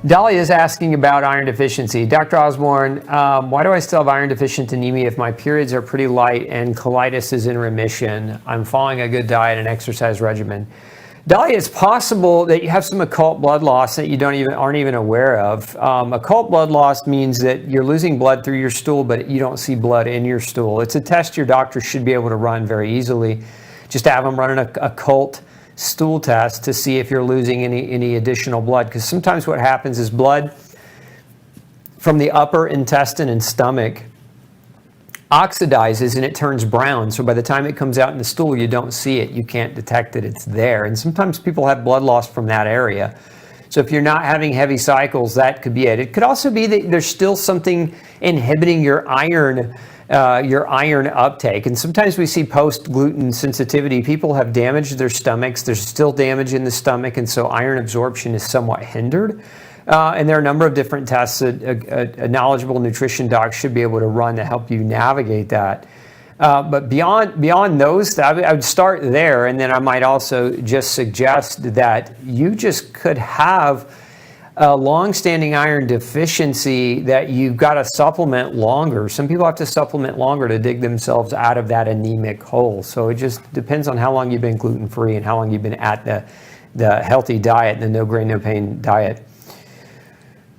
Dahlia is asking about iron deficiency. Dr. Osborne, why do I still have iron deficient anemia if my periods are pretty light and colitis is in remission? I'm following a good diet and exercise regimen. Dahlia, it's possible that you have some occult blood loss that you aren't even aware of. Occult blood loss means that you're losing blood through your stool, but you don't see blood in your stool. It's a test your doctor should be able to run very easily. Just have them run an occult stool test to see if you're losing any additional blood, because sometimes what happens is blood from the upper intestine and stomach oxidizes and it turns brown. So by the time it comes out in the stool, you don't see it. You can't detect that it's there. And sometimes people have blood loss from that area. So if you're not having heavy cycles, that could be it. It could also be that there's still something inhibiting your iron uptake. And sometimes we see post-gluten sensitivity, people have damaged their stomachs. There's still damage in the stomach, and so iron absorption is somewhat hindered. And there are a number of different tests that a knowledgeable nutrition doc should be able to run to help you navigate that. But beyond those, I would start there, and then I might also just suggest that you just could have a long-standing iron deficiency that you've got to supplement longer. Some people have to supplement longer to dig themselves out of that anemic hole. So it just depends on how long you've been gluten-free and how long you've been at the healthy diet, the no grain, no pain diet.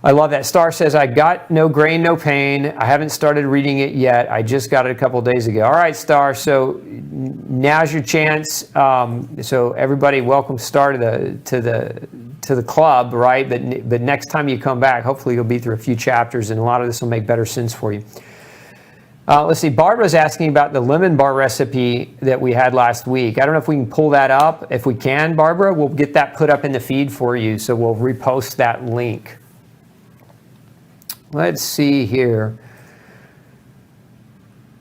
I love that. Star says, I got No Grain, No Pain. I haven't started reading it yet. I just got it a couple of days ago. All right, Star. So now's your chance. So everybody, welcome Star to the club, right? But next time you come back, hopefully you'll be through a few chapters, and a lot of this will make better sense for you. Let's see. Barbara's asking about the lemon bar recipe that we had last week. I don't know if we can pull that up. If we can, Barbara, we'll get that put up in the feed for you. So we'll repost that link. Let's see here.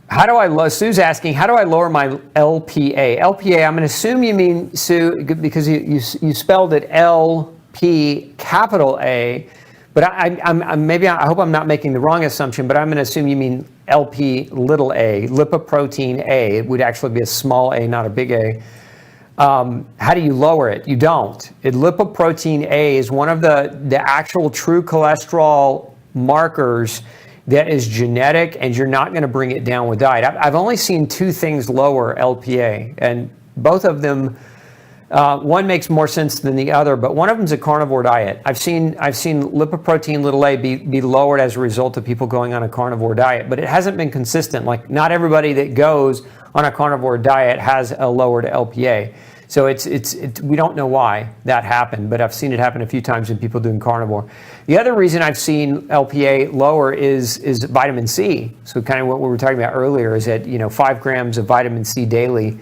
Sue's asking, how do I lower my LPA? LPA, I'm going to assume you mean, Sue, because you spelled it LP capital A, but I hope I'm not making the wrong assumption, but I'm going to assume you mean LP little a, lipoprotein A. It would actually be a small a, not a big A. How do you lower it? You don't. Lipoprotein A is one of the actual true cholesterol markers that is genetic, and you're not going to bring it down with diet. I've only seen two things lower LPA, and both of them, one makes more sense than the other, but one of them is a carnivore diet. I've seen lipoprotein little a be lowered as a result of people going on a carnivore diet, but it hasn't been consistent. Like, not everybody that goes on a carnivore diet has a lowered LPA. So we don't know why that happened, but I've seen it happen a few times in people doing carnivore. The other reason I've seen LPA lower is vitamin C. So kind of what we were talking about earlier is that 5 grams of vitamin C daily,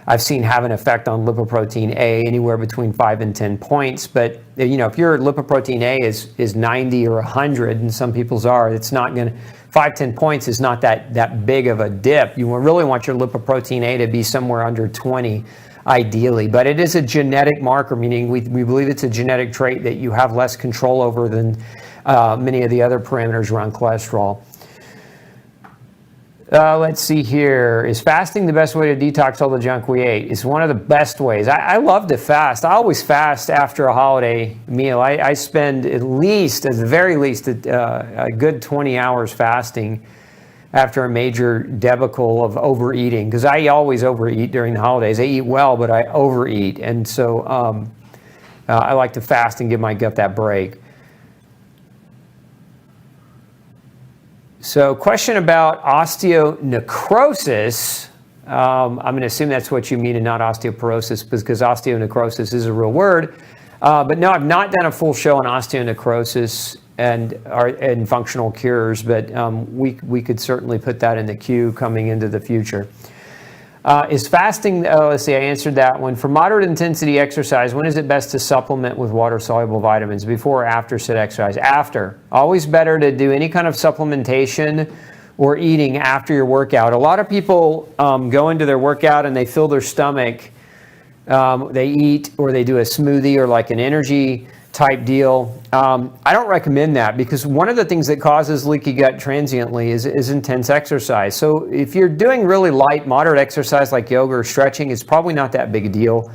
I've seen have an effect on lipoprotein A anywhere between 5 and 10 points. But if your lipoprotein A is 90 or 100, and some people's are, it's not going to 5-10 points is not that big of a dip. You really want your lipoprotein A to be somewhere under 20. Ideally, but it is a genetic marker, meaning we believe it's a genetic trait that you have less control over than many of the other parameters around cholesterol. Let's see here. Is fasting the best way to detox all the junk we ate? It's one of the best ways. I love to fast. I always fast after a holiday meal. I spend at the very least, a good 20 hours fasting after a major debacle of overeating, because I always overeat during the holidays. I eat well, but I overeat, and so I like to fast and give my gut that break. So, question about osteonecrosis. I'm going to assume that's what you mean and not osteoporosis, because osteonecrosis is a real word. But no, I've not done a full show on osteonecrosis and functional cures, but we could certainly put that in the queue coming into the future. Is fasting, let's see, I answered that one. For moderate intensity exercise, when is it best to supplement with water-soluble vitamins, before or after said exercise? After. Always better to do any kind of supplementation or eating after your workout. A lot of people go into their workout and they fill their stomach. They eat, or they do a smoothie or like an energy type deal. I don't recommend that, because one of the things that causes leaky gut transiently is intense exercise. So if you're doing really light, moderate exercise like yoga or stretching, it's probably not that big a deal.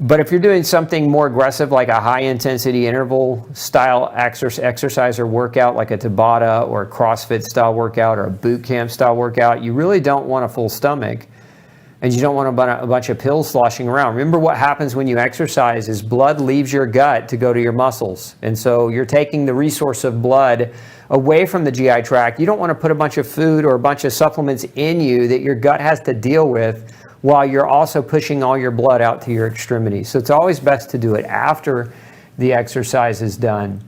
But if you're doing something more aggressive, like a high-intensity interval-style exercise or workout, like a Tabata or a CrossFit-style workout or a boot camp-style workout, you really don't want a full stomach, and you don't want a bunch of pills sloshing around. Remember, what happens when you exercise is blood leaves your gut to go to your muscles, and so you're taking the resource of blood away from the GI tract. You don't want to put a bunch of food or a bunch of supplements in you that your gut has to deal with while you're also pushing all your blood out to your extremities. So it's always best to do it after the exercise is done.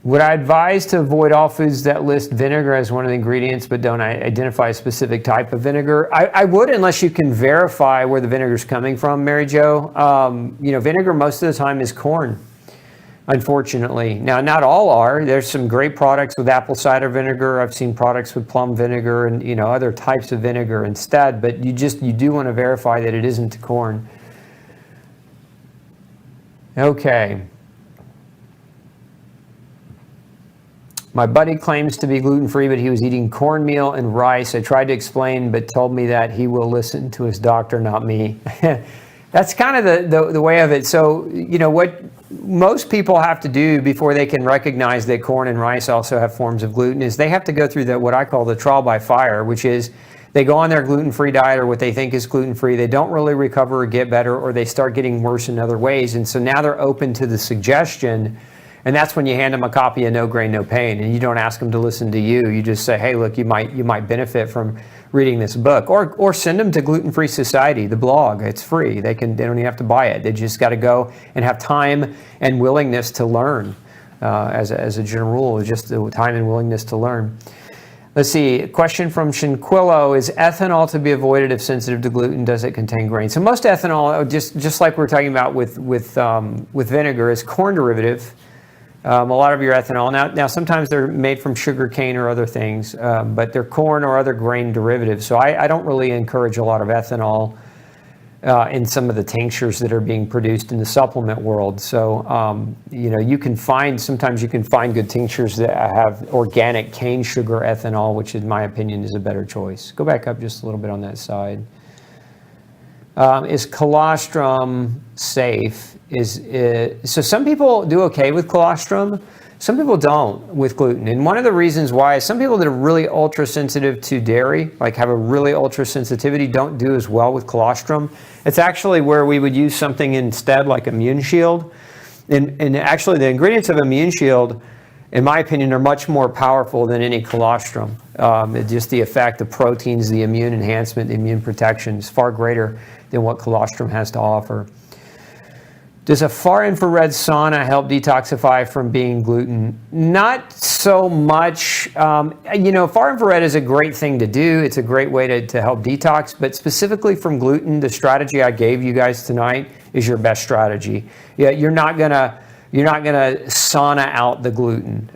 Would I advise to avoid all foods that list vinegar as one of the ingredients but don't identify a specific type of vinegar? I would, unless you can verify where the vinegar is coming from, Mary Jo. Vinegar most of the time is corn, unfortunately. Now, not all are. There's some great products with apple cider vinegar. I've seen products with plum vinegar and other types of vinegar instead, but you do want to verify that it isn't corn. Okay. My buddy claims to be gluten-free, but he was eating cornmeal and rice. I tried to explain, but told me that he will listen to his doctor, not me. That's kind of the way of it. So, what most people have to do before they can recognize that corn and rice also have forms of gluten is they have to go through what I call the trial by fire, which is they go on their gluten-free diet or what they think is gluten-free. They don't really recover or get better, or they start getting worse in other ways. And so now they're open to the suggestion. And that's when you hand them a copy of No Grain, No Pain, and you don't ask them to listen to you. You just say, hey, look, you might benefit from reading this book, or send them to Gluten Free Society, the blog. It's free. They don't even have to buy it. They just got to go and have time and willingness to learn. As a general rule, just the time and willingness to learn. Let's see. A question from Shinquillo: is ethanol to be avoided if sensitive to gluten? Does it contain grain? So most ethanol, just like we're talking about with vinegar, is corn derivative. A lot of your ethanol, now sometimes they're made from sugar cane or other things, but they're corn or other grain derivatives. So I don't really encourage a lot of ethanol in some of the tinctures that are being produced in the supplement world. So, sometimes you can find good tinctures that have organic cane sugar ethanol, which in my opinion is a better choice. Go back up just a little bit on that side. Is colostrum safe? So some people do okay with colostrum, some people don't with gluten. And one of the reasons why is some people that are really ultra sensitive to dairy, like have a really ultra sensitivity, don't do as well with colostrum. It's actually where we would use something instead like Immune Shield. And actually the ingredients of Immune Shield, in my opinion, are much more powerful than any colostrum. Just the effect, the proteins, the immune enhancement, the immune protection is far greater than what colostrum has to offer. Does a far infrared sauna help detoxify from being gluten? Not so much. Far infrared is a great thing to do. It's a great way to help detox, but specifically from gluten, the strategy I gave you guys tonight is your best strategy. Yeah, you're not gonna sauna out the gluten,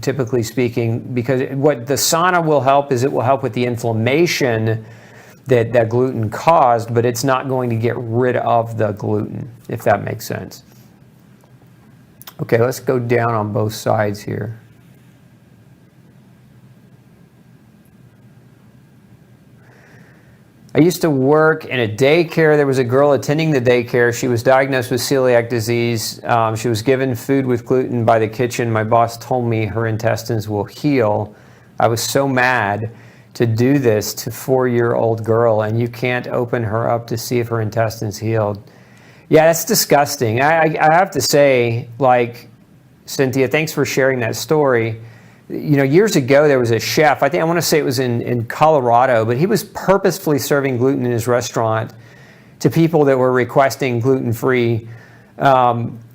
typically speaking, because what the sauna will help is it will help with the inflammation that gluten caused, but it's not going to get rid of the gluten, if that makes sense. Okay, let's go down on both sides here. I used to work in a daycare. There was a girl attending the daycare. She was diagnosed with celiac disease. She was given food with gluten by the kitchen. My boss told me her intestines will heal. I was so mad to do this to a 4-year-old girl, and you can't open her up to see if her intestines healed. Yeah, that's disgusting. I have to say, Cynthia, thanks for sharing that story. Years ago, there was a chef, I want to say it was in Colorado, but he was purposefully serving gluten in his restaurant to people that were requesting gluten-free.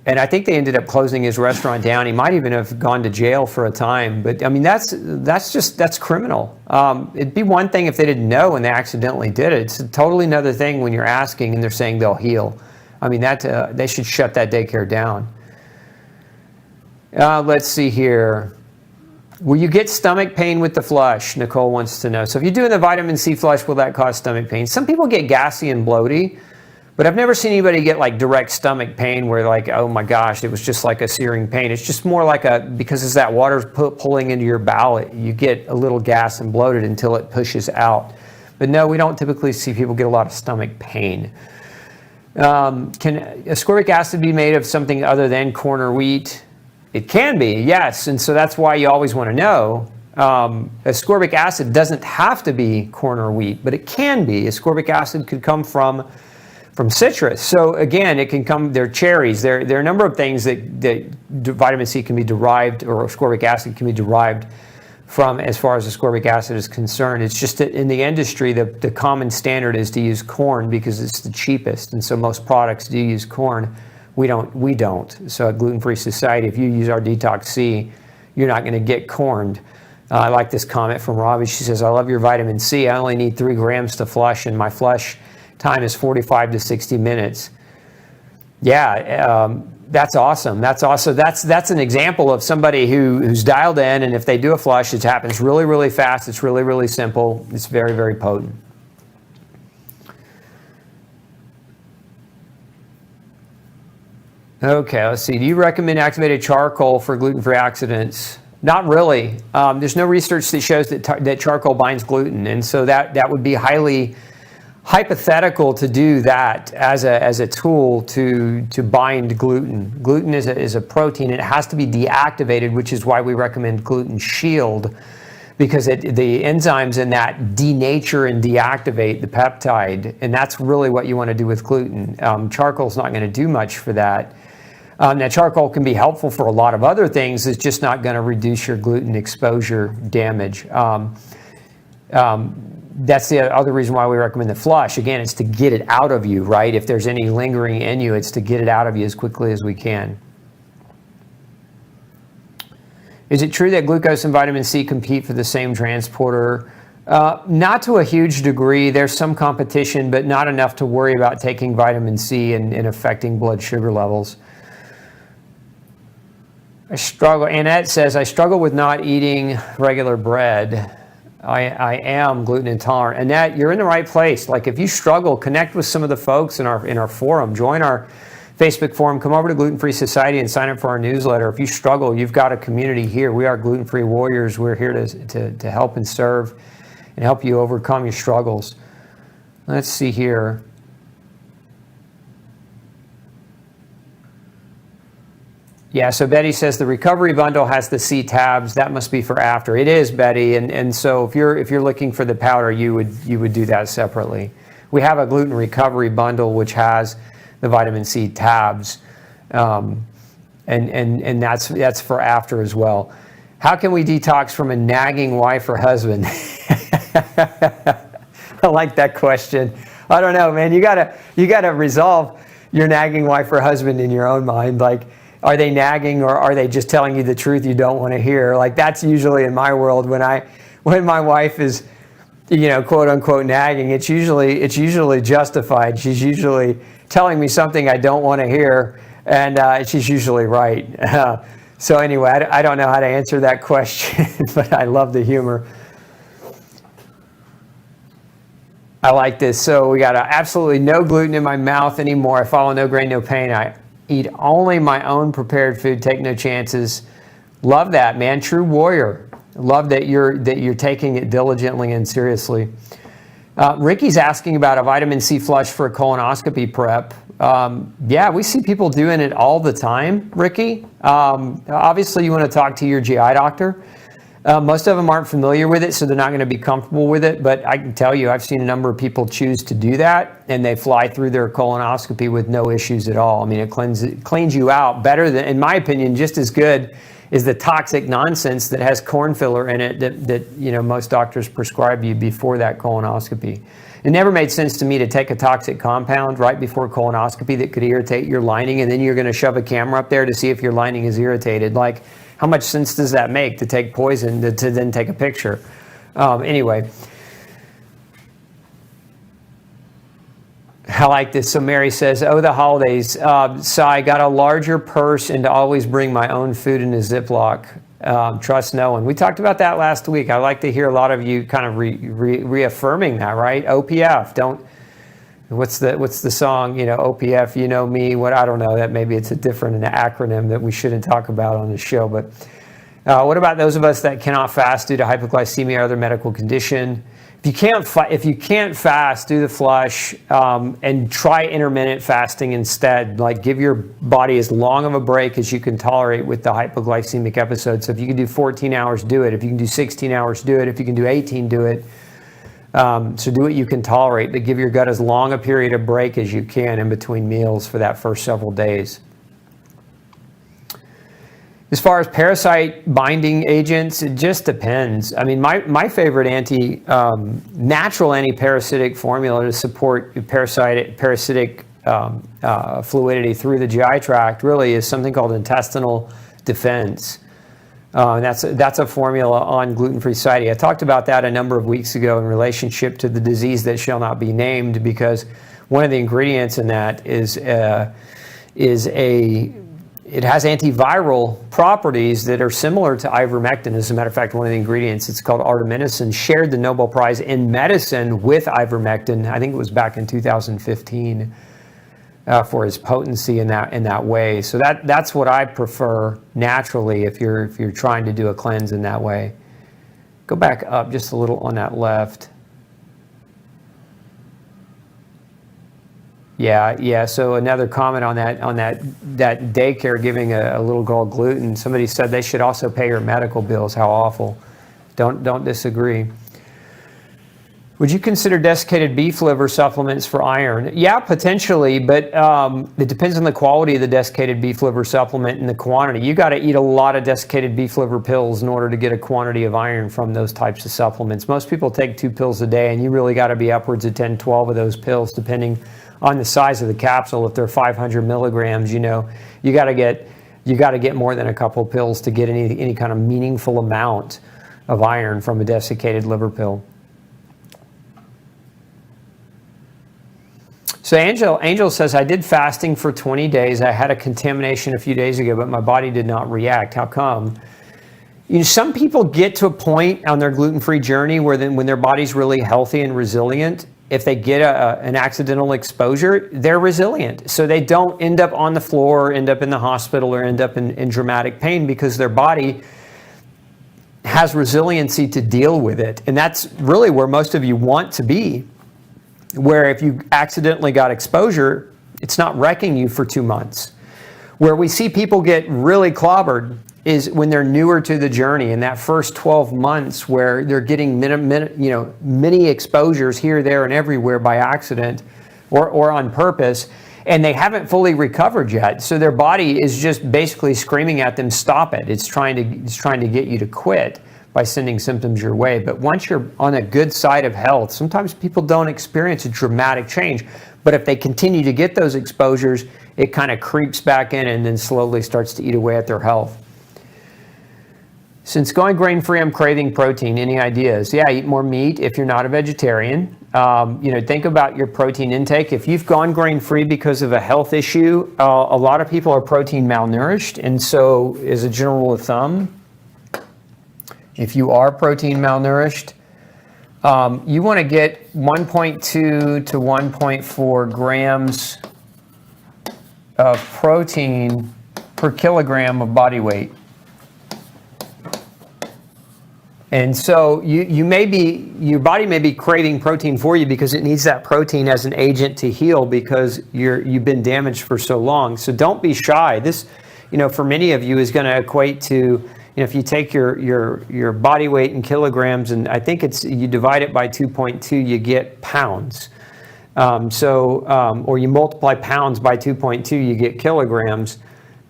And I think they ended up closing his restaurant down. He might even have gone to jail for a time. But that's criminal. It'd be one thing if they didn't know and they accidentally did it. It's a totally another thing when you're asking and they're saying they'll heal. They should shut that daycare down. Let's see here. Will you get stomach pain with the flush? Nicole wants to know. So if you're doing the vitamin C flush, will that cause stomach pain? Some people get gassy and bloaty, but I've never seen anybody get direct stomach pain where oh my gosh, it was just like a searing pain. It's just more because as that water's pulling into your bowel, you get a little gas and bloated until it pushes out. But no, we don't typically see people get a lot of stomach pain. Can ascorbic acid be made of something other than corn or wheat? It can be, yes. And so that's why you always want to know. Ascorbic acid doesn't have to be corn or wheat, but it can be. Ascorbic acid could come from citrus. So again, it can come, they're cherries. There are a number of things that vitamin C can be derived, or ascorbic acid can be derived from, as far as ascorbic acid is concerned. It's just that in the industry, the common standard is to use corn because it's the cheapest. And so most products do use corn. We don't. So at Gluten-Free Society, if you use our Detox C, you're not going to get corned. I like this comment from Robbie. She says, I love your vitamin C. I only need 3 grams to flush, and my flush time is 45 to 60 minutes. Yeah, that's awesome. That's an example of somebody who's dialed in, and if they do a flush, it happens really, really fast. It's really, really simple. It's very, very potent. Okay, let's see. Do you recommend activated charcoal for gluten-free accidents? Not really. There's no research that shows that charcoal binds gluten, and so that would be highly hypothetical to do that as a tool to bind gluten. Gluten is a protein. It has to be deactivated, which is why we recommend Gluten Shield, because the enzymes in that denature and deactivate the peptide, and that's really what you want to do with gluten. Charcoal's not going to do much for that. Now, charcoal can be helpful for a lot of other things. It's just not going to reduce your gluten exposure damage. That's the other reason why we recommend the flush. Again, it's to get it out of you, right? If there's any lingering in you, it's to get it out of you as quickly as we can. Is it true that glucose and vitamin C compete for the same transporter? Not to a huge degree. There's some competition, but not enough to worry about taking vitamin C and affecting blood sugar levels. Annette says, I struggle with not eating regular bread. I am gluten intolerant. Annette, you're in the right place. Like, if you struggle, connect with some of the folks in our forum. Join our Facebook forum. Come over to Gluten-Free Society and sign up for our newsletter. If you struggle, you've got a community here. We are gluten-free warriors. We're here to help and serve and help you overcome your struggles. Let's see here. Yeah, so Betty says the recovery bundle has the C tabs. That must be for after. It is, Betty, and so if you're looking for the powder, you would do that separately. We have a gluten recovery bundle which has the vitamin C tabs, and that's for after as well. How can we detox from a nagging wife or husband? I like that question. I don't know, man. You gotta resolve your nagging wife or husband in your own mind. Like, are they nagging, or are they just telling you the truth you don't want to hear? Like, that's usually in my world when my wife is, quote unquote nagging. It's usually justified. She's usually telling me something I don't want to hear, and she's usually right. So anyway, I don't know how to answer that question, but I love the humor. I like this. So we got absolutely no gluten in my mouth anymore. I follow no grain, no pain. I eat only my own prepared food. Take no chances. Love that, man. True warrior. Love that you're taking it diligently and seriously. Ricky's asking about a vitamin C flush for a colonoscopy prep. Yeah, we see people doing it all the time, Ricky. Obviously, you want to talk to your GI doctor. Most of them aren't familiar with it, so they're not going to be comfortable with it. But I can tell you, I've seen a number of people choose to do that, and they fly through their colonoscopy with no issues at all. I mean, it cleans you out better than, in my opinion, just as good as the toxic nonsense that has corn filler in it that most doctors prescribe you before that colonoscopy. It never made sense to me to take a toxic compound right before colonoscopy that could irritate your lining, and then you're going to shove a camera up there to see if your lining is irritated. Like, how much sense does that make to take poison to then take a picture? Anyway, I like this. So Mary says, oh, the holidays. So I got a larger purse and to always bring my own food in a Ziploc. Trust no one. We talked about that last week. I like to hear a lot of you kind of reaffirming that, right? OPF. Don't. What's the song? OPF. You know me. What, I don't know. That maybe it's a different acronym that we shouldn't talk about on the show. But what about those of us that cannot fast due to hypoglycemia or other medical condition? if you can't fast, do the flush, and try intermittent fasting instead. Like, give your body as long of a break as you can tolerate with the hypoglycemic episode. So if you can do 14 hours, do it. If you can do 16 hours, do it. If you can do 18, do it. So do what you can tolerate, but give your gut as long a period of break as you can in between meals for that first several days. As far as parasite binding agents, it just depends. I mean, my favorite natural antiparasitic formula to support parasitic fluidity through the GI tract really is something called intestinal defense. And that's a formula on gluten-free satiety. I talked about that a number of weeks ago in relationship to the disease that shall not be named, because one of the ingredients in that it has antiviral properties that are similar to ivermectin. As a matter of fact, one of the ingredients, it's called artemisinin, shared the Nobel Prize in medicine with ivermectin. I think it was back in 2015 for its potency in that way. So that's what I prefer naturally if you're trying to do a cleanse in that way. Go back up just a little on that left. Yeah. So another comment on that daycare giving a little girl gluten. Somebody said they should also pay her medical bills. How awful! Don't disagree. Would you consider desiccated beef liver supplements for iron? Yeah, potentially, but it depends on the quality of the desiccated beef liver supplement and the quantity. You got to eat a lot of desiccated beef liver pills in order to get a quantity of iron from those types of supplements. Most people take 2 pills a day, and you really got to be upwards of 10, 12 of those pills, depending on the size of the capsule. If they're 500 milligrams, you got to get more than a couple pills to get any kind of meaningful amount of iron from a desiccated liver pill. So Angel says, I did fasting for 20 days. I had a contamination a few days ago, but my body did not react. How come? Some people get to a point on their gluten-free journey where when their body's really healthy and resilient, if they get an accidental exposure, they're resilient. So they don't end up on the floor, end up in the hospital, or end up in dramatic pain, because their body has resiliency to deal with it. And that's really where most of you want to be, where if you accidentally got exposure, it's not wrecking you for 2 months. Where we see people get really clobbered is when they're newer to the journey, in that first 12 months where they're getting many exposures here, there, and everywhere by accident or on purpose, and they haven't fully recovered yet. So their body is just basically screaming at them, stop it. It's trying to get you to quit by sending symptoms your way. But once you're on a good side of health, sometimes people don't experience a dramatic change. But if they continue to get those exposures, it kind of creeps back in and then slowly starts to eat away at their health. Since going grain-free, I'm craving protein. Any ideas? Yeah, eat more meat if you're not a vegetarian. Think about your protein intake. If you've gone grain-free because of a health issue, a lot of people are protein malnourished. And so, as a general rule of thumb, if you are protein malnourished, you want to get 1.2 to 1.4 grams of protein per kilogram of body weight. And so your body may be craving protein for you because it needs that protein as an agent to heal, because you've been damaged for so long. So don't be shy. This, for many of you is going to equate to, if you take your body weight in kilograms, and I think you divide it by 2.2, you get pounds. Or you multiply pounds by 2.2, you get kilograms.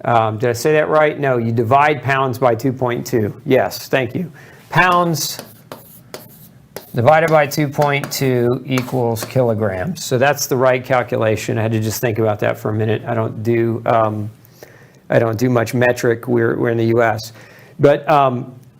Did I say that right? No, you divide pounds by 2.2. Yes, thank you. Pounds divided by 2.2 equals kilograms. So that's the right calculation. I had to just think about that for a minute. I don't do much metric. We're in the U.S. But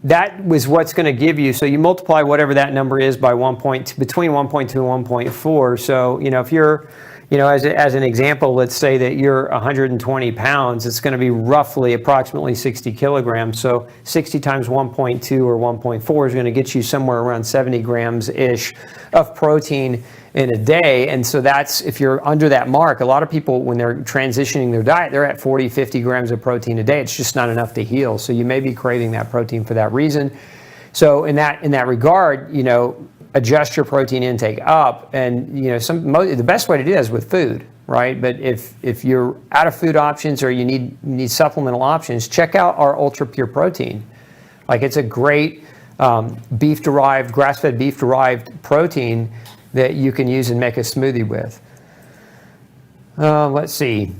that was what's going to give you. So you multiply whatever that number is by between 1.2 and 1.4. So if you're as an example, let's say that you're 120 pounds, it's going to be approximately 60 kilograms. So 60 times 1.2 or 1.4 is going to get you somewhere around 70 grams-ish of protein in a day. And so that's, if you're under that mark, a lot of people, when they're transitioning their diet, they're at 40, 50 grams of protein a day. It's just not enough to heal. So you may be craving that protein for that reason. So in that regard, adjust your protein intake up. And the best way to do that is with food, right? But if you're out of food options or you need supplemental options, check out our ultra pure protein. Like, it's a great beef-derived, grass-fed beef-derived protein that you can use and make a smoothie with. Let's see.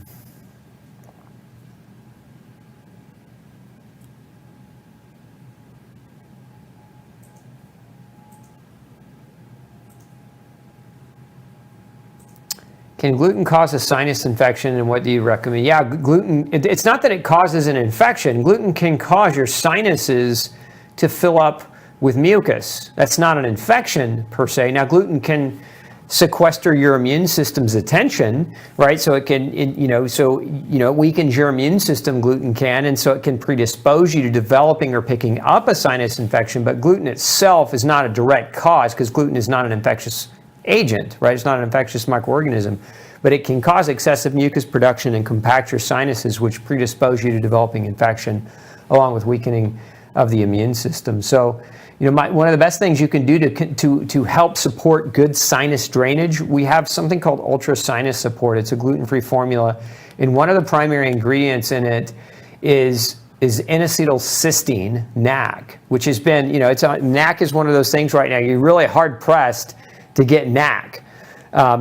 Can gluten cause a sinus infection, and what do you recommend? Yeah, gluten, it's not that it causes an infection. Gluten can cause your sinuses to fill up with mucus. That's not an infection per se. Now, gluten can sequester your immune system's attention, right? So it can, it weakens your immune system, gluten can, and so it can predispose you to developing or picking up a sinus infection, but gluten itself is not a direct cause, because gluten is not an infectious agent, right? It's not an infectious microorganism, but it can cause excessive mucus production and compact your sinuses, which predispose you to developing infection, along with weakening of the immune system. So, one of the best things you can do to help support good sinus drainage, we have something called Ultra Sinus Support. It's a gluten-free formula, and one of the primary ingredients in it is N-acetylcysteine, NAC, which has been, NAC is one of those things right now. You're really hard pressed to get NAC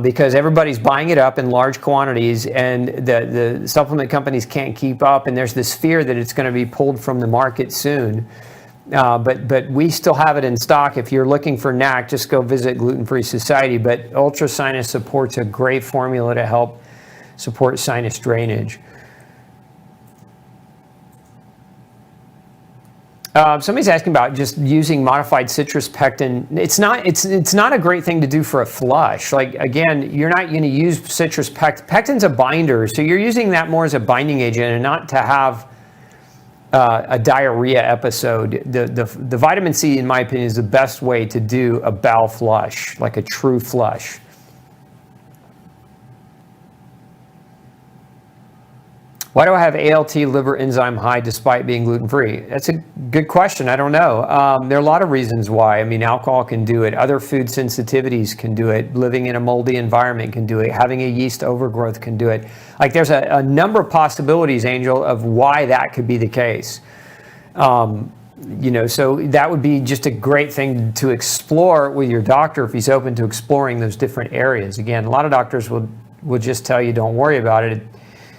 because everybody's buying it up in large quantities, and the supplement companies can't keep up, and there's this fear that it's going to be pulled from the market soon. But we still have it in stock. If you're looking for NAC, just go visit Gluten Free Society. But Ultra Sinus Support's a great formula to help support sinus drainage. Somebody's asking about just using modified citrus pectin. It's not a great thing to do for a flush. Like, again, you're not going to use citrus pectin. Pectin's a binder, so you're using that more as a binding agent and not to have a diarrhea episode. The vitamin C, in my opinion, is the best way to do a bowel flush, like a true flush. Why do I have ALT liver enzyme high despite being gluten-free? That's a good question. I don't know. There are a lot of reasons why. I mean, alcohol can do it. Other food sensitivities can do it. Living in a moldy environment can do it. Having a yeast overgrowth can do it. Like, there's a number of possibilities, Angel, of why that could be the case. So that would be just a great thing to explore with your doctor if he's open to exploring those different areas. Again, a lot of doctors will just tell you don't worry about it,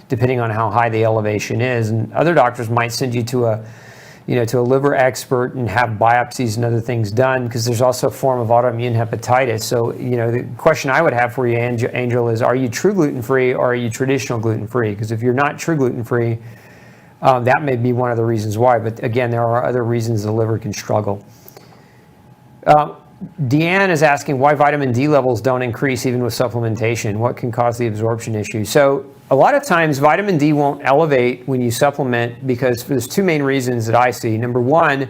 depending on how high the elevation is, and other doctors might send you to a liver expert and have biopsies and other things done, because there's also a form of autoimmune hepatitis. So, the question I would have for you, Angel, is: are you true gluten-free or are you traditional gluten-free? Because if you're not true gluten-free, that may be one of the reasons why. But again, there are other reasons the liver can struggle. Deanne is asking why vitamin D levels don't increase even with supplementation. What can cause the absorption issue? So a lot of times vitamin D won't elevate when you supplement because there's two main reasons that I see. Number one,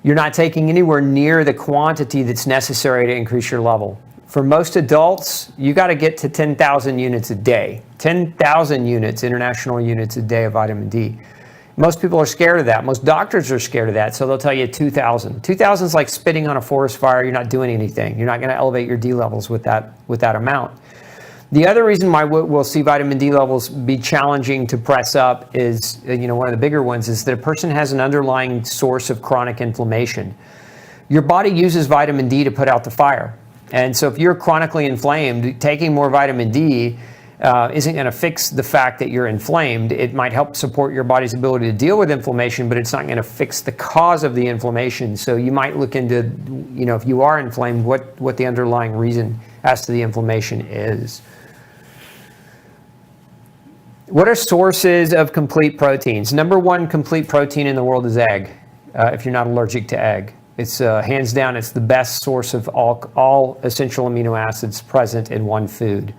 you're not taking anywhere near the quantity that's necessary to increase your level. For most adults, you got to get to 10,000 units a day. 10,000 units, international units a day of vitamin D. Most people are scared of that. Most doctors are scared of that, so they'll tell you 2,000. 2,000 is like spitting on a forest fire. You're not doing anything. You're not going to elevate your D levels with that amount. The other reason why we'll see vitamin D levels be challenging to press up is, one of the bigger ones is that a person has an underlying source of chronic inflammation. Your body uses vitamin D to put out the fire. And so if you're chronically inflamed, taking more vitamin D isn't going to fix the fact that you're inflamed. It might help support your body's ability to deal with inflammation, but it's not going to fix the cause of the inflammation. So you might look into, if you are inflamed, what the underlying reason as to the inflammation is. What are sources of complete proteins? Number one complete protein in the world is egg, if you're not allergic to egg. It's hands down, it's the best source of all essential amino acids present in one food.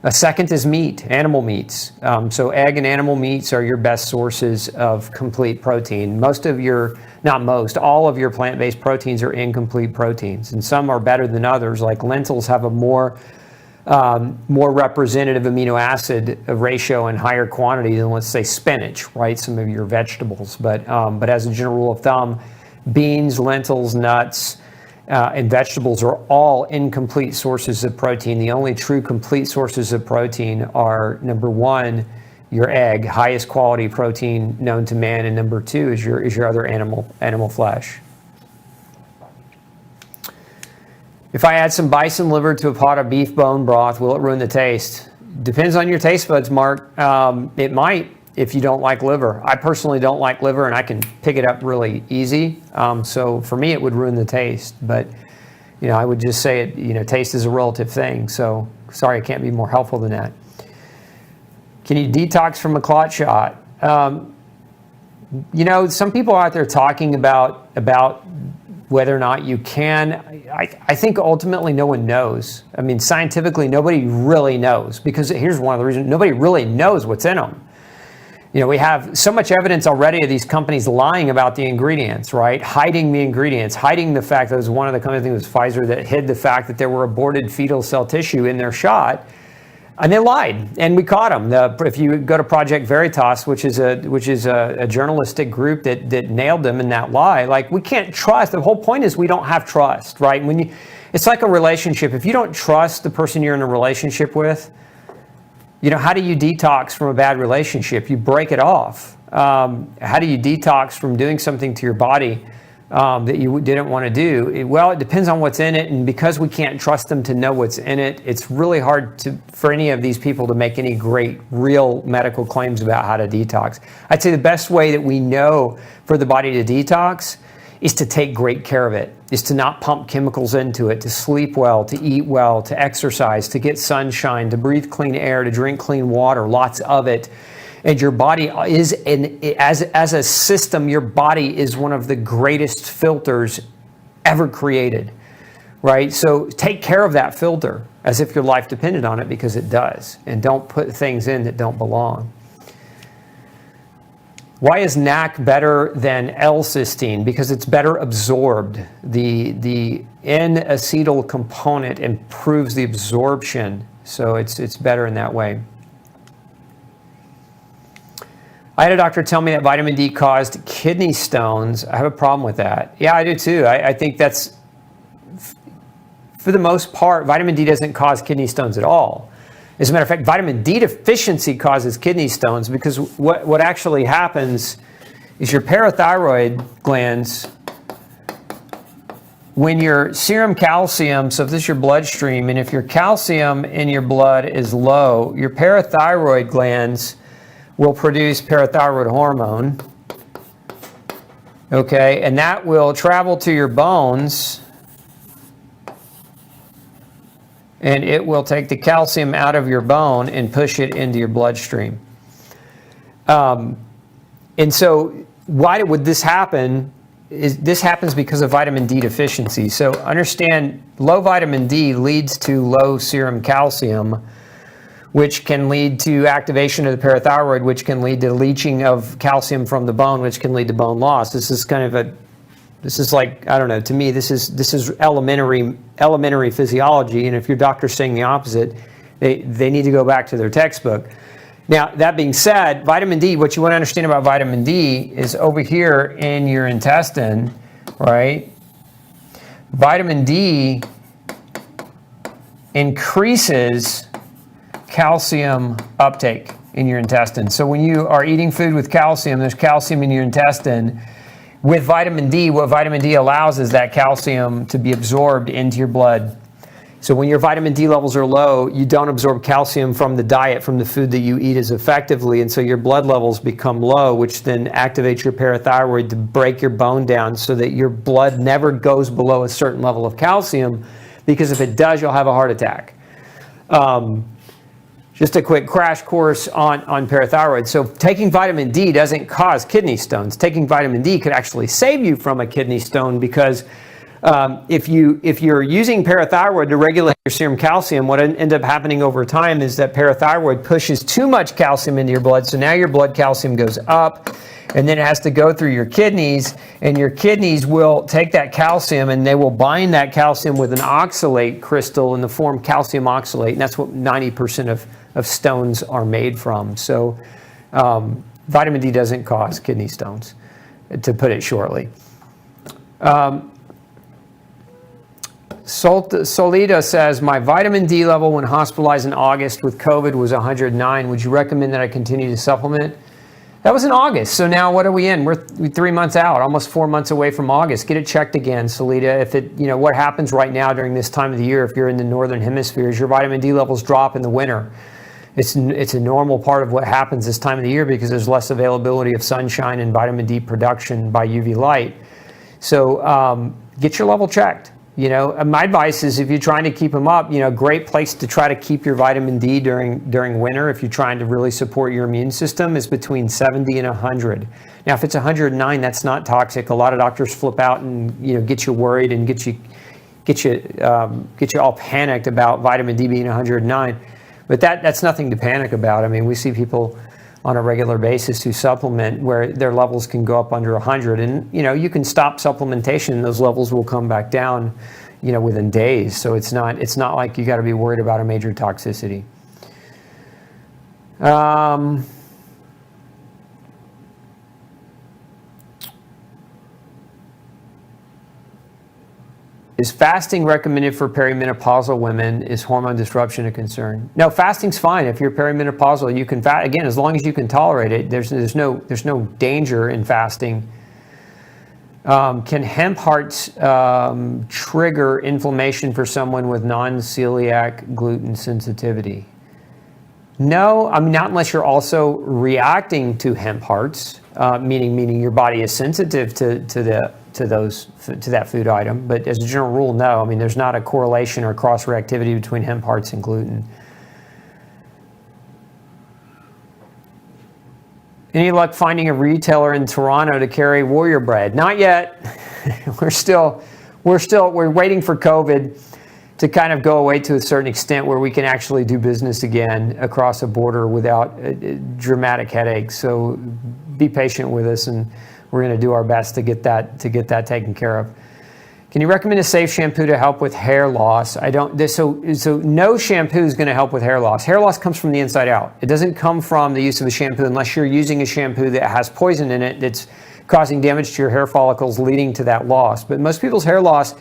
A second is meat, animal meats. So egg and animal meats are your best sources of complete protein. All of your plant-based proteins are incomplete proteins, and some are better than others. Like lentils have a more representative amino acid ratio and higher quantity than, let's say, spinach, right? Some of your vegetables. But as a general rule of thumb, beans, lentils, nuts, and vegetables are all incomplete sources of protein. The only true complete sources of protein are, number one, your egg, highest quality protein known to man, and number two is your other animal flesh. If I add some bison liver to a pot of beef bone broth, will it ruin the taste? Depends on your taste buds, Mark. It might, if you don't like liver. I personally don't like liver, and I can pick it up really easy. So for me, it would ruin the taste. But I would just say it. Taste is a relative thing. So sorry, I can't be more helpful than that. Can you detox from a clot shot? Some people out there talking about whether or not you can. I think ultimately no one knows. I mean, scientifically, nobody really knows, because here's one of the reasons: nobody really knows what's in them. We have so much evidence already of these companies lying about the ingredients, right? Hiding the ingredients, hiding the fact that was one of the companies, I think it was Pfizer, that hid the fact that there were aborted fetal cell tissue in their shot. And they lied, and we caught them. If you go to Project Veritas, which is a journalistic group that nailed them in that lie, like, we can't trust. The whole point is we don't have trust, right? It's like a relationship. If you don't trust the person you're in a relationship with, how do you detox from a bad relationship? You break it off. How do you detox from doing something to your body that you didn't want to do? Well, it depends on what's in it, and because we can't trust them to know what's in it, it's really hard for any of these people to make any great, real medical claims about how to detox. I'd say the best way that we know for the body to detox is to take great care of it, is to not pump chemicals into it, to sleep well, to eat well, to exercise, to get sunshine, to breathe clean air, to drink clean water, lots of it. And your body is, as a system, your body is one of the greatest filters ever created, right? So take care of that filter as if your life depended on it, because it does. And don't put things in that don't belong. Why is NAC better than L-cysteine? Because it's better absorbed. The N-acetyl component improves the absorption, so it's better in that way. I had a doctor tell me that vitamin D caused kidney stones. I have a problem with that. Yeah, I do too. I think that's, for the most part, vitamin D doesn't cause kidney stones at all. As a matter of fact, vitamin D deficiency causes kidney stones, because what actually happens is your parathyroid glands, when your serum calcium, so if this is your bloodstream, and if your calcium in your blood is low, your parathyroid glands will produce parathyroid hormone, okay, and that will travel to your bones, and it will take the calcium out of your bone and push it into your bloodstream. And so why would this happen? This happens because of vitamin D deficiency. So understand, low vitamin D leads to low serum calcium, which can lead to activation of the parathyroid, which can lead to leaching of calcium from the bone, which can lead to bone loss. This is like, I don't know, to me, this is elementary physiology, and if your doctor's saying the opposite, they need to go back to their textbook. Now, that being said, vitamin D, what you want to understand about vitamin D is over here in your intestine, right? Vitamin D increases calcium uptake in your intestine. So when you are eating food with calcium, there's calcium in your intestine. With vitamin D, what vitamin D allows is that calcium to be absorbed into your blood. So when your vitamin D levels are low, you don't absorb calcium from the diet, from the food that you eat as effectively, and so your blood levels become low, which then activates your parathyroid to break your bone down so that your blood never goes below a certain level of calcium, because if it does, you'll have a heart attack. Just a quick crash course on parathyroid. So taking vitamin D doesn't cause kidney stones. Taking vitamin D could actually save you from a kidney stone, because if you're using parathyroid to regulate your serum calcium, what ends up happening over time is that parathyroid pushes too much calcium into your blood. So now your blood calcium goes up, and then it has to go through your kidneys, and your kidneys will take that calcium and they will bind that calcium with an oxalate crystal in the form calcium oxalate, and that's what 90% of stones are made from. So vitamin D doesn't cause kidney stones, to put it shortly. Solita says, my vitamin D level when hospitalized in August with COVID was 109. Would you recommend that I continue to supplement? That was in August. So now what are we in? We're 3 months out, almost 4 months away from August. Get it checked again, Solita. If it, what happens right now during this time of the year, if you're in the northern hemisphere, is your vitamin D levels drop in the winter. It's a normal part of what happens this time of the year because there's less availability of sunshine and vitamin D production by UV light. So get your level checked. My advice is if you're trying to keep them up, great place to try to keep your vitamin D during winter if you're trying to really support your immune system is between 70 and 100. Now, if it's 109, that's not toxic. A lot of doctors flip out and get you worried and get you all panicked about vitamin D being 109. But that's nothing to panic about. I mean, we see people on a regular basis who supplement where their levels can go up under 100, and you can stop supplementation and those levels will come back down within days. So it's not like you got to be worried about a major toxicity. Is fasting recommended for perimenopausal women? Is hormone disruption a concern? No, fasting's fine. If you're perimenopausal, you can fast again as long as you can tolerate it. There's no danger in fasting. Can hemp hearts trigger inflammation for someone with non-celiac gluten sensitivity? No, I mean not unless you're also reacting to hemp hearts, meaning your body is sensitive to that food item. But as a general rule, no. I mean, there's not a correlation or cross-reactivity between hemp hearts and gluten. Any luck finding a retailer in Toronto to carry Warrior Bread? Not yet. We're waiting for COVID to kind of go away to a certain extent where we can actually do business again across a border without dramatic headaches. So be patient with us, and we're going to do our best to get that taken care of. Can you recommend a safe shampoo to help with hair loss? So no shampoo is going to help with hair loss. Hair loss comes from the inside out. It doesn't come from the use of a shampoo unless you're using a shampoo that has poison in it that's causing damage to your hair follicles, leading to that loss. But most people's hair loss,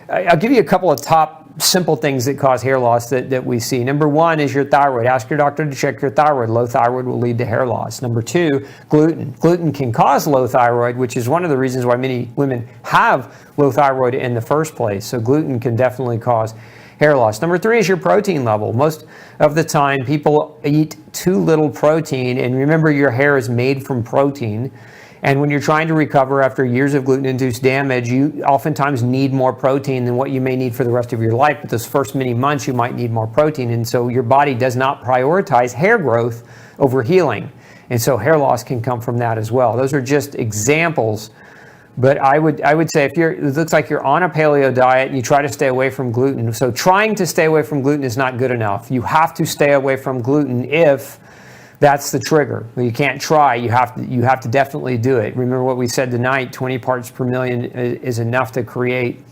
I'll give you a couple of top simple things that cause hair loss that we see. Number one is your thyroid. Ask your doctor to check your thyroid. Low thyroid will lead to hair loss. Number two, gluten. Gluten can cause low thyroid, which is one of the reasons why many women have low thyroid in the first place. So gluten can definitely cause hair loss. Number three is your protein level. Most of the time people eat too little protein, and remember your hair is made from protein. And when you're trying to recover after years of gluten-induced damage, you oftentimes need more protein than what you may need for the rest of your life. But those first many months, you might need more protein. And so your body does not prioritize hair growth over healing. And so hair loss can come from that as well. Those are just examples. But I would say it looks like you're on a paleo diet and you try to stay away from gluten. So trying to stay away from gluten is not good enough. You have to stay away from gluten if that's the trigger. You can't try. You have to definitely do it. Remember what we said tonight: 20 parts per million is enough to create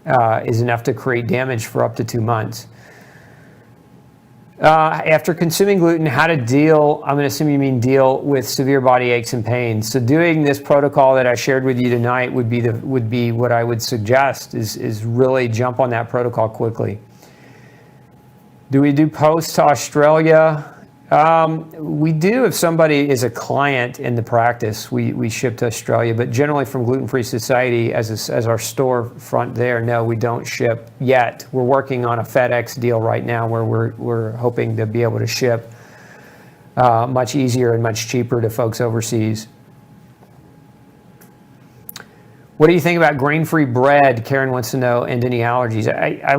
damage for up to 2 months. After consuming gluten, how to deal? I'm going to assume you mean deal with severe body aches and pains. So doing this protocol that I shared with you tonight would be what I would suggest. Is really jump on that protocol quickly. Do we do post to Australia? We do if somebody is a client in the practice. We ship to Australia, but generally from Gluten Free Society as our storefront there, no, we don't ship yet. We're working on a FedEx deal right now where we're hoping to be able to ship much easier and much cheaper to folks overseas. What do you think about grain-free bread? Karen wants to know, and any allergies. I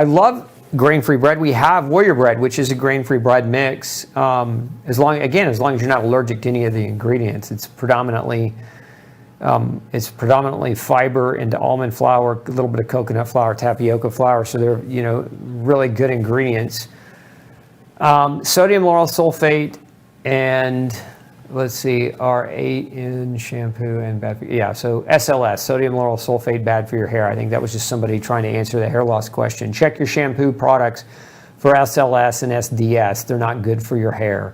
love grain-free bread. We have Warrior Bread, which is a grain-free bread mix. As long as you're not allergic to any of the ingredients, it's predominantly fiber and almond flour, a little bit of coconut flour, tapioca flour. So they're really good ingredients. Sodium lauryl sulfate and let's see, R8 in shampoo and bad for, yeah, so SLS, sodium lauryl sulfate, bad for your hair. I think that was just somebody trying to answer the hair loss question. Check your shampoo products for SLS and SDS. They're not good for your hair.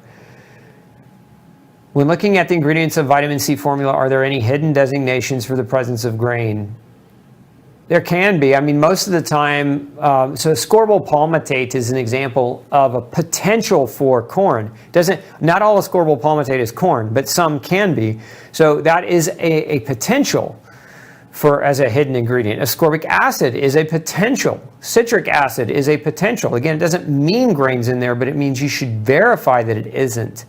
When looking at the ingredients of vitamin C formula, are there any hidden designations for the presence of grain? There can be. I mean, most of the time, so ascorbyl palmitate is an example of a potential for corn. Not all ascorbyl palmitate is corn, but some can be. So that is a potential for as a hidden ingredient. Ascorbic acid is a potential. Citric acid is a potential. Again, it doesn't mean grains in there, but it means you should verify that it isn't.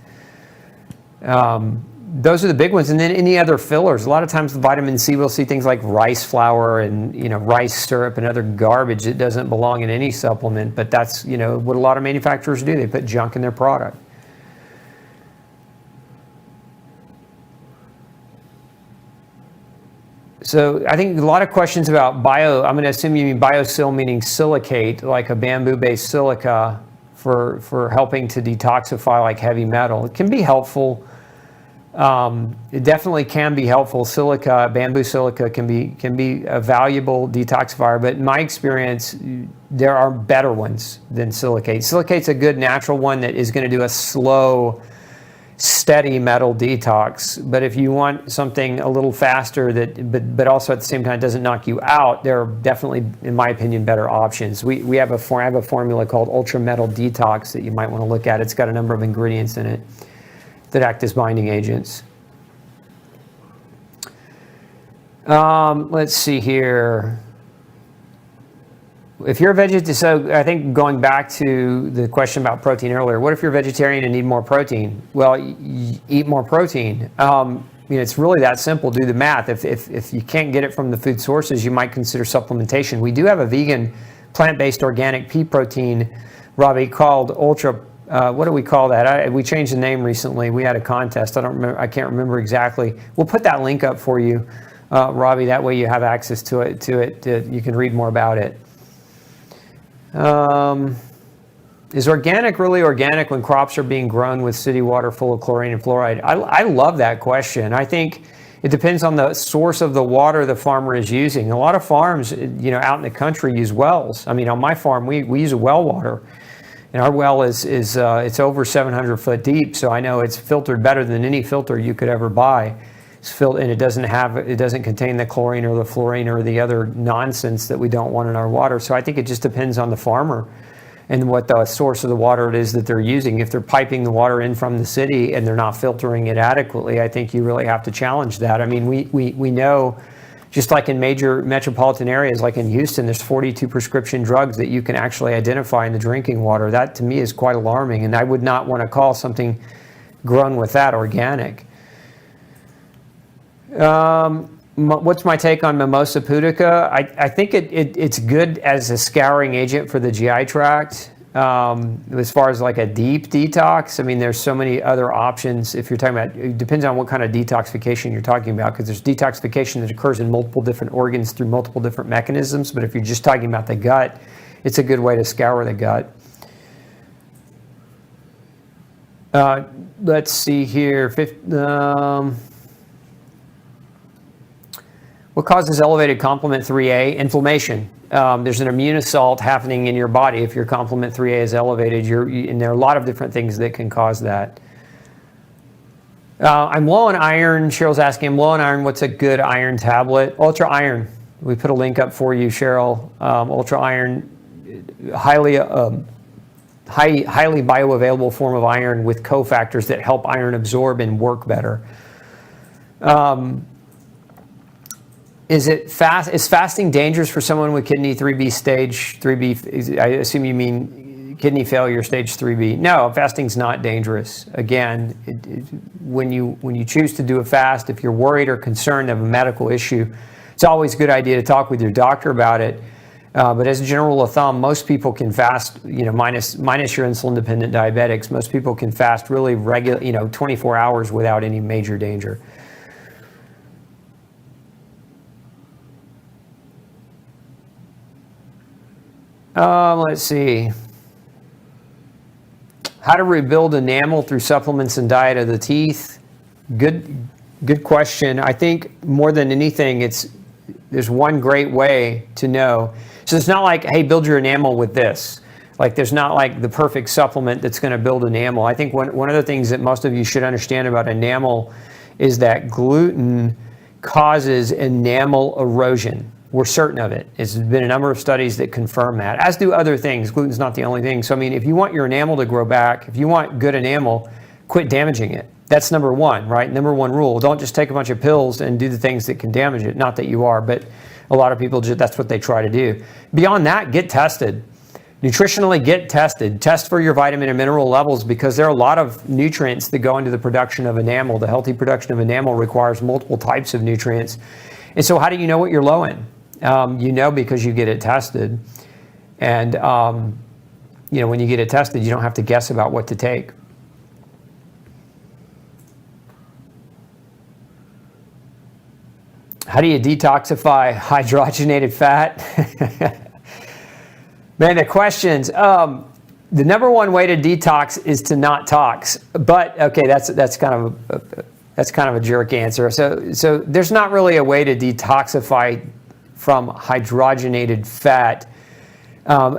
Those are the big ones. And then any other fillers. A lot of times the vitamin C, we'll see things like rice flour and, rice syrup and other garbage that doesn't belong in any supplement. But that's, what a lot of manufacturers do. They put junk in their product. So I think a lot of questions about I'm going to assume you mean biosil, meaning silicate, like a bamboo-based silica for helping to detoxify like heavy metal. It can be helpful. It definitely can be helpful. Bamboo silica can be a valuable detoxifier, but in my experience, there are better ones than silicate. Silicate's a good natural one that is going to do a slow, steady metal detox. But if you want something a little faster but also at the same time doesn't knock you out, there are definitely, in my opinion, better options. I have a formula called Ultra Metal Detox that you might want to look at. It's got a number of ingredients in it that act as binding agents. Let's see here. If you're a vegetarian, so I think going back to the question about protein earlier, what if you're a vegetarian and need more protein? Well, eat more protein. It's really that simple. Do the math. If you can't get it from the food sources, you might consider supplementation. We do have a vegan, plant-based organic pea protein, Robbie, called Ultra. What do we call that? We changed the name recently. We had a contest. I can't remember exactly. We'll put that link up for you, Robbie. That way you have access to it. You can read more about it. Is organic really organic when crops are being grown with city water full of chlorine and fluoride? I love that question. I think it depends on the source of the water the farmer is using. A lot of farms, out in the country use wells. I mean, on my farm, we use a well water. And our well is it's over 700 foot deep, so I know it's filtered better than any filter you could ever buy. It's and it doesn't contain the chlorine or the fluorine or the other nonsense that we don't want in our water. So I think it just depends on the farmer and what the source of the water it is that they're using. If they're piping the water in from the city and they're not filtering it adequately, I think you really have to challenge that. I mean, we know. Just like in major metropolitan areas, like in Houston, there's 42 prescription drugs that you can actually identify in the drinking water. That, to me, is quite alarming, and I would not want to call something grown with that organic. What's my take on Mimosa pudica? I think it's good as a scouring agent for the GI tract. As far as like a deep detox, I mean, there's so many other options. If you're talking about, it depends on what kind of detoxification you're talking about, because there's detoxification that occurs in multiple different organs through multiple different mechanisms. But if you're just talking about the gut, it's a good way to scour the gut. Let's see here. What causes elevated complement 3A? Inflammation. There's an immune assault happening in your body if your complement 3A is elevated. And there are a lot of different things that can cause that. I'm low on iron. Cheryl's asking, I'm low on iron. What's a good iron tablet? Ultra iron. We put a link up for you, Cheryl. Ultra iron, highly bioavailable form of iron with cofactors that help iron absorb and work better. Is fasting dangerous for someone with kidney 3B stage 3B? I assume you mean kidney failure stage 3B. No, fasting's not dangerous. Again, when you choose to do a fast, if you're worried or concerned of a medical issue, it's always a good idea to talk with your doctor about it. But as a general rule of thumb, most people can fast, minus your insulin-dependent diabetics, most people can fast really regular, 24 hours without any major danger. Let's see. How to rebuild enamel through supplements and diet of the teeth? Good question. I think more than anything, there's one great way to know. So it's not like, hey, build your enamel with this. Like, there's not like the perfect supplement that's going to build enamel. I think one of the things that most of you should understand about enamel is that gluten causes enamel erosion. We're certain of it. There's been a number of studies that confirm that, as do other things. Gluten's not the only thing. So, I mean, if you want your enamel to grow back, if you want good enamel, quit damaging it. That's number one, right? Number one rule. Don't just take a bunch of pills and do the things that can damage it. Not that you are, but a lot of people, that's what they try to do. Beyond that, get tested. Nutritionally, get tested. Test for your vitamin and mineral levels, because there are a lot of nutrients that go into the production of enamel. The healthy production of enamel requires multiple types of nutrients. And so how do you know what you're low in? You know because you get it tested. And, when you get it tested, you don't have to guess about what to take. How do you detoxify hydrogenated fat? Man, the questions. The number one way to detox is to not tox. But okay, that's kind of a jerk answer. So there's not really a way to detoxify from hydrogenated fat. One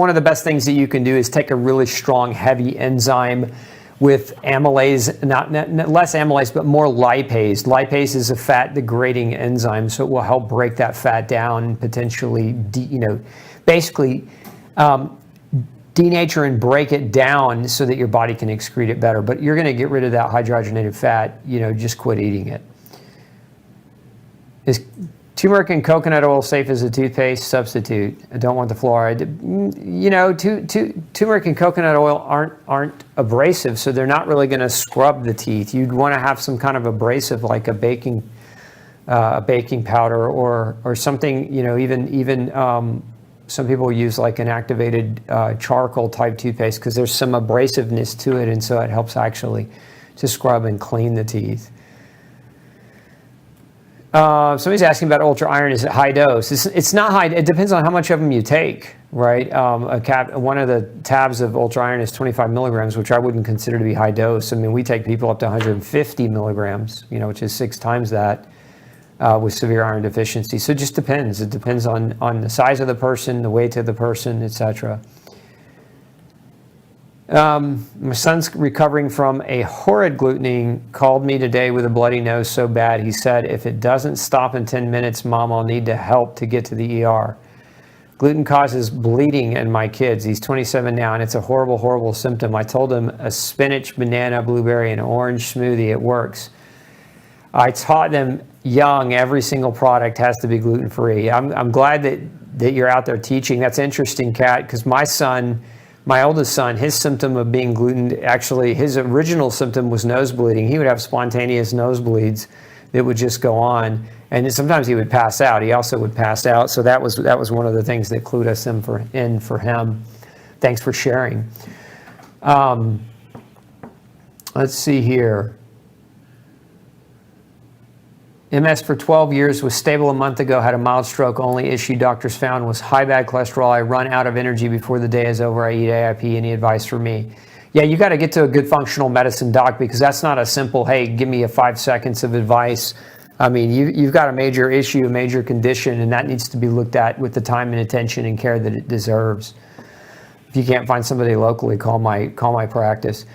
of the best things that you can do is take a really strong, heavy enzyme with amylase, not less amylase, but more lipase. Lipase is a fat degrading enzyme, so it will help break that fat down and potentially, basically denature and break it down so that your body can excrete it better. But you're going to get rid of that hydrogenated fat, just quit eating it. Is turmeric and coconut oil safe as a toothpaste substitute? I don't want the fluoride. Turmeric and coconut oil aren't abrasive, so they're not really going to scrub the teeth. You'd want to have some kind of abrasive, like a baking powder or something. Even some people use like an activated charcoal type toothpaste, because there's some abrasiveness to it, and so it helps actually to scrub and clean the teeth. Somebody's asking about ultra iron. Is it high dose? It's not high. It depends on how much of them you take, right? One of the tabs of ultra iron is 25 milligrams, which I wouldn't consider to be high dose. I mean, we take people up to 150 milligrams, which is 6 times that with severe iron deficiency. So it just depends. It depends on the size of the person, the weight of the person, etc. My son's recovering from a horrid glutening, called me today with a bloody nose so bad. He said, if it doesn't stop in 10 minutes, Mom, I'll need to help to get to the ER. Gluten causes bleeding in my kids. He's 27 now, and it's a horrible, horrible symptom. I told him a spinach, banana, blueberry, and orange smoothie. It works. I taught them young, every single product has to be gluten-free. I'm glad that you're out there teaching. That's interesting, Kat, because my oldest son, his symptom of being gluten, actually his original symptom was nosebleeding. He would have spontaneous nosebleeds that would just go on, and sometimes he would pass out. He also would pass out, so that was one of the things that clued us in for him. Thanks for sharing. Let's see here. MS for 12 years, was stable a month ago, had a mild stroke. Only issue doctors found was high bad cholesterol. I run out of energy before the day is over. I eat AIP. Any advice for me? Yeah, you got to get to a good functional medicine doc, because that's not a simple, hey, give me 5 seconds of advice. I mean, you've got a major issue, a major condition, and that needs to be looked at with the time and attention and care that it deserves. If you can't find somebody locally, call my practice.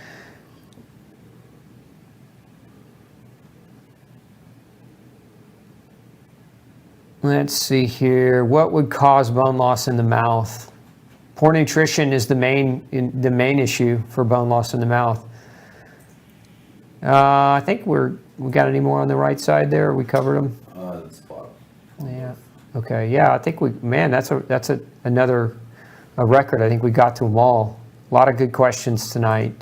Let's see here. What would cause bone loss in the mouth? Poor nutrition is the main issue for bone loss in the mouth. I think we got any more on the right side there? We covered them. That's bottom. Yeah. Okay. Yeah. I think that's another record. I think we got to them all. A lot of good questions tonight.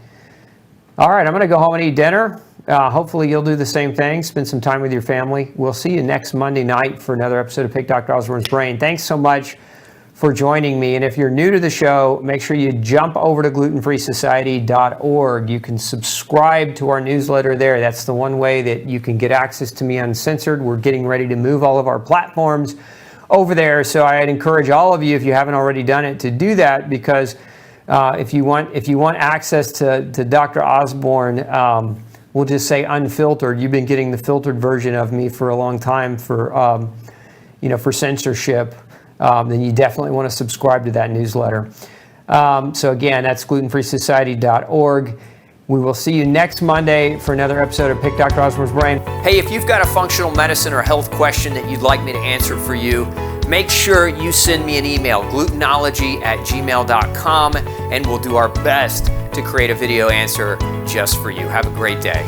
All right. I'm going to go home and eat dinner. Hopefully you'll do the same thing. Spend some time with your family. We'll see you next Monday night for another episode of Pick Dr. Osborne's Brain. Thanks so much for joining me. And if you're new to the show, make sure you jump over to glutenfreesociety.org. You can subscribe to our newsletter there. That's the one way that you can get access to me uncensored. We're getting ready to move all of our platforms over there. So I'd encourage all of you, if you haven't already done it, to do that, because if you want access to Dr. Osborne, we'll just say unfiltered. You've been getting the filtered version of me for a long time for censorship. Then you definitely want to subscribe to that newsletter. So again, that's glutenfreesociety.org. We will see you next Monday for another episode of Pick Dr. Osborne's Brain. Hey, if you've got a functional medicine or health question that you'd like me to answer for you, make sure you send me an email, glutenology@gmail.com, and we'll do our best to create a video answer just for you. Have a great day.